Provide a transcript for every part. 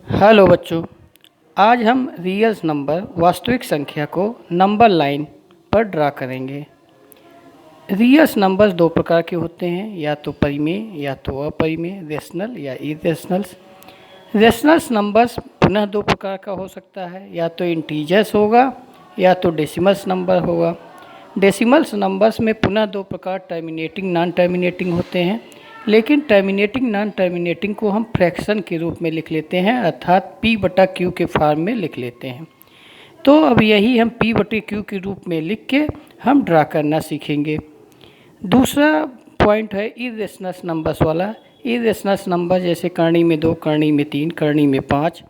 Hello बच्चों, आज हम रियल्स नंबर वास्तविक संख्या को नंबर लाइन पर ड्रा करेंगे। रियल्स नंबर्स दो प्रकार के होते हैं, या तो परिमेय या तो अपरिमेय, रेशनल या इरेशनल्स। रेशनल्स नंबर्स पुनः दो प्रकार का हो सकता है, या तो इंटीजर्स होगा या तो डेसिमल्स नंबर होगा। डेसिमल्स नंबर्स में पुनः दो प्रकार टर्मिनेटिंग नॉन टर्मिनेटिंग होते हैं, लेकिन टर्मिनेटिंग नॉन टर्मिनेटिंग को हम फ्रैक्शन के रूप में लिख लेते हैं, अर्थात p/q के फॉर्म में लिख लेते हैं। तो अब यही हम p/q के रूप में लिख के हम ड्रा करना सीखेंगे। दूसरा पॉइंट है इरेशनल्स नंबर्स वाला। इरेशनल्स नंबर जैसे करनी में 2, करनी में 3, करनी में 5,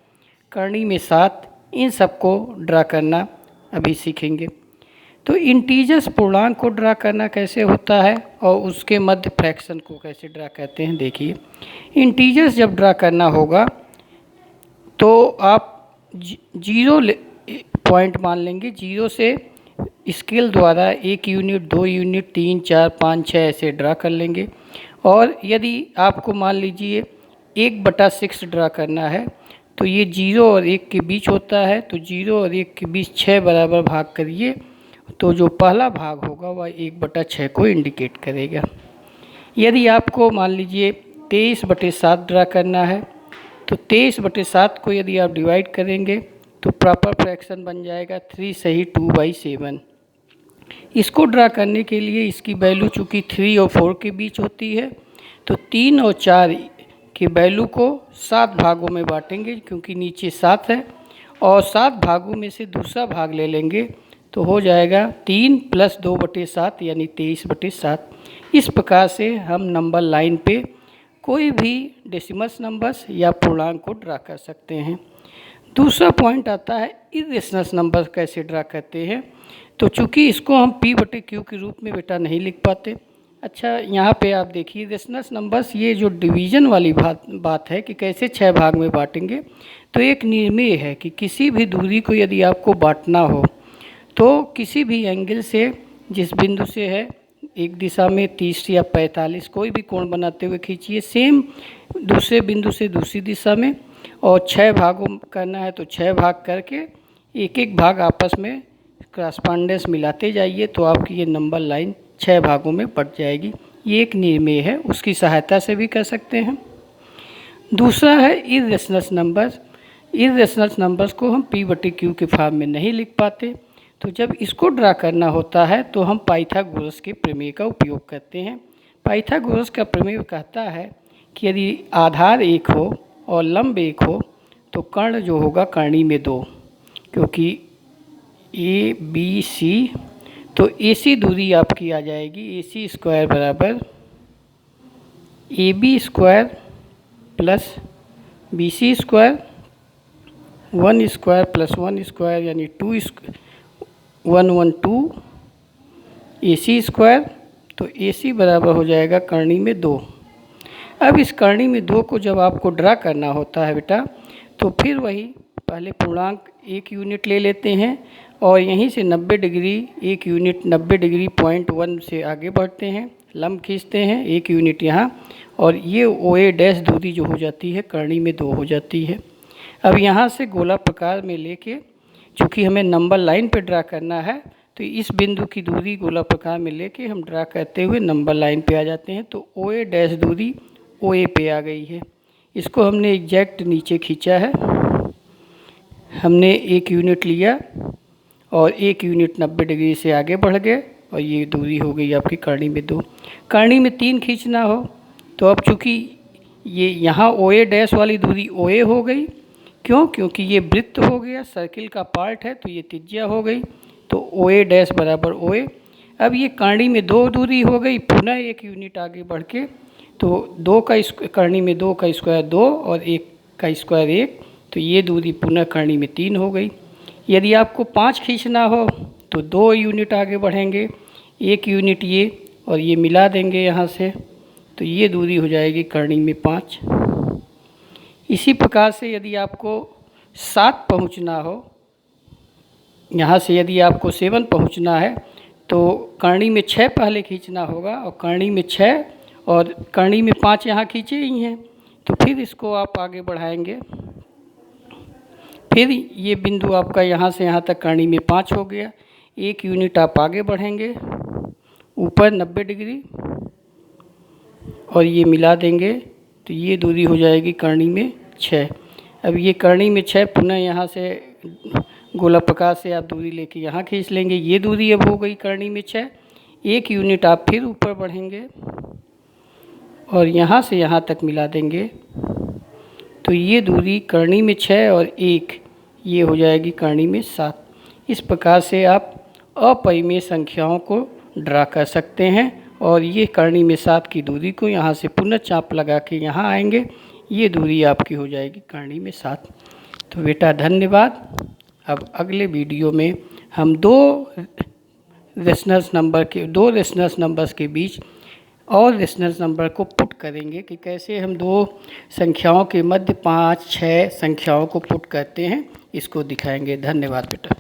करनी में 7, इन सबको ड्रा करना अभी सीखेंगे। तो इंटीजर्स पूर्णांक को ड्रा करना कैसे होता है और उसके मध्य फ्रैक्शन को कैसे ड्रा करते हैं, देखिए। इंटीजर्स जब ड्रा करना होगा तो आप जीरो पॉइंट मान लेंगे। जीरो से स्केल द्वारा 1 यूनिट, 2 यूनिट, 3, 4, 5, 6 ऐसे ड्रा कर लेंगे। और यदि आपको मान लीजिए 1/6 ड्रा करना है तो ये 0 और 1 के बीच होता है, तो 0 और 1 के बीच 6 बराबर भाग करिए, तो जो पहला भाग होगा वह 1/6 को इंडिकेट करेगा। यदि आपको मान लीजिए 23/7 ड्रा करना है तो 23/7 को यदि आप डिवाइड करेंगे तो प्रॉपर फ्रैक्शन बन जाएगा 3 सही 2/7। इसको ड्रा करने के लिए इसकी वैल्यू चूँकि 3 और 4 के बीच होती है, तो 3 और 4 के वैल्यू को 7 भागों में बांटेंगे, क्योंकि नीचे 7 है, और 7 भागों में से दूसरा भाग ले लेंगे तो हो जाएगा 3 + 2/7 यानी 23/7। इस प्रकार से हम नंबर लाइन पे कोई भी डेसिमल्स नंबर्स या पूर्णांक को ड्रा कर सकते हैं। दूसरा पॉइंट आता है इरेशनल्स नंबर कैसे ड्रा करते हैं। तो चूँकि इसको हम p/q के रूप में बेटा नहीं लिख पाते। अच्छा, यहाँ पे आप देखिए रेशनल्स नंबर्स, ये जो डिवीज़न वाली बात है कि कैसे 6 भाग में बांटेंगे, तो एक निर्णय है कि किसी भी दूरी को यदि आपको बांटना हो तो किसी भी एंगल से, जिस बिंदु से है, एक दिशा में 30 या 45 कोई भी कोण बनाते हुए खींचिए, सेम दूसरे बिंदु से दूसरी दिशा में, और 6 भागों करना है तो 6 भाग करके एक एक भाग आपस में क्रॉसपोंडेंस मिलाते जाइए, तो आपकी ये नंबर लाइन 6 भागों में बट जाएगी। ये एक निर्णय है, उसकी सहायता से भी कर सकते हैं। दूसरा है इरेशनल्स नंबर्स। इरेशनल्स नंबर्स को हम p/q के फॉर्म में नहीं लिख पाते, तो जब इसको ड्रा करना होता है तो हम पाइथागोरस के प्रमेय का उपयोग करते हैं। पाइथागोरस का प्रमेय कहता है कि यदि आधार 1 हो और लंब 1 हो तो कर्ण जो होगा करनी में 2, क्योंकि ABC, तो AC दूरी आपकी आ जाएगी AC² बराबर AB² + BC², 1² + 1² यानी 112 AC², तो AC बराबर हो जाएगा करनी में 2। अब इस करनी में 2 को जब आपको ड्रा करना होता है बेटा, तो फिर वही पहले पूर्णांक 1 यूनिट ले लेते हैं और यहीं से 90 डिग्री 1 यूनिट 90 डिग्री 0.1 से आगे बढ़ते हैं, लंब खींचते हैं 1 यूनिट यहाँ, और ये OA' दूरी जो हो जाती है करनी में 2 हो जाती है। अब यहाँ से गोला प्रकार में लेके, चूँकि हमें नंबर लाइन पे ड्रा करना है, तो इस बिंदु की दूरी गोला प्रकार में लेके हम ड्रा करते हुए नंबर लाइन पे आ जाते हैं, तो OA' दूरी OA पे आ गई है। इसको हमने एग्जैक्ट नीचे खींचा है, हमने 1 यूनिट लिया और 1 यूनिट 90 डिग्री से आगे बढ़ गए, और ये दूरी हो गई आपकी करनी में 2। करनी में 3 खींचना हो तो अब चूँकि ये यहाँ OA' वाली दूरी OA हो गई, क्यों? क्योंकि ये वृत्त हो गया, सर्किल का पार्ट है, तो ये त्रिज्या हो गई, तो OA' बराबर OA। अब ये करनी में 2 दूरी हो गई, पुनः 1 यूनिट आगे बढ़ के, तो 2 का करनी में 2 का स्क्वायर 2 और 1 का स्क्वायर 1, तो ये दूरी पुनः करनी में 3 हो गई। यदि आपको 5 खींचना हो तो 2 यूनिट आगे बढ़ेंगे, 1 यूनिट ये और ये मिला देंगे यहाँ से, तो ये दूरी हो जाएगी करनी में 5। इसी प्रकार से यदि आपको 7 पहुँचना हो, यहाँ से यदि आपको 7 पहुँचना है तो करनी में 6 पहले खींचना होगा, और करनी में 6 और करनी में 5 यहाँ खींचे ही हैं, तो फिर इसको आप आगे बढ़ाएंगे फिर ये बिंदु आपका यहाँ से यहाँ तक करनी में 5 हो गया। 1 यूनिट आप आगे बढ़ेंगे ऊपर 90 डिग्री और ये मिला देंगे तो ये दूरी हो जाएगी करनी में 6। अब ये करनी में 6 पुनः यहाँ से गोला प्रकार से आप दूरी लेके यहाँ खींच लेंगे। ये दूरी अब हो गई करनी में 6। 1 यूनिट आप फिर ऊपर बढ़ेंगे और यहाँ से यहाँ तक मिला देंगे तो ये दूरी करनी में 6 और 1 ये हो जाएगी करनी में 7। इस प्रकार से आप अपरिमेय संख्याओं को ड्रा कर सकते हैं और ये करनी में 7 की दूरी को यहाँ से पुनः चाप लगा के यहाँ आएंगे, ये दूरी आपकी हो जाएगी करनी में 7। तो बेटा धन्यवाद। अब अगले वीडियो में हम दो रेशनल नंबर्स के बीच और रेशनल नंबर को पुट करेंगे कि कैसे हम दो संख्याओं के मध्य 5, 6 संख्याओं को पुट करते हैं, इसको दिखाएंगे। धन्यवाद बेटा।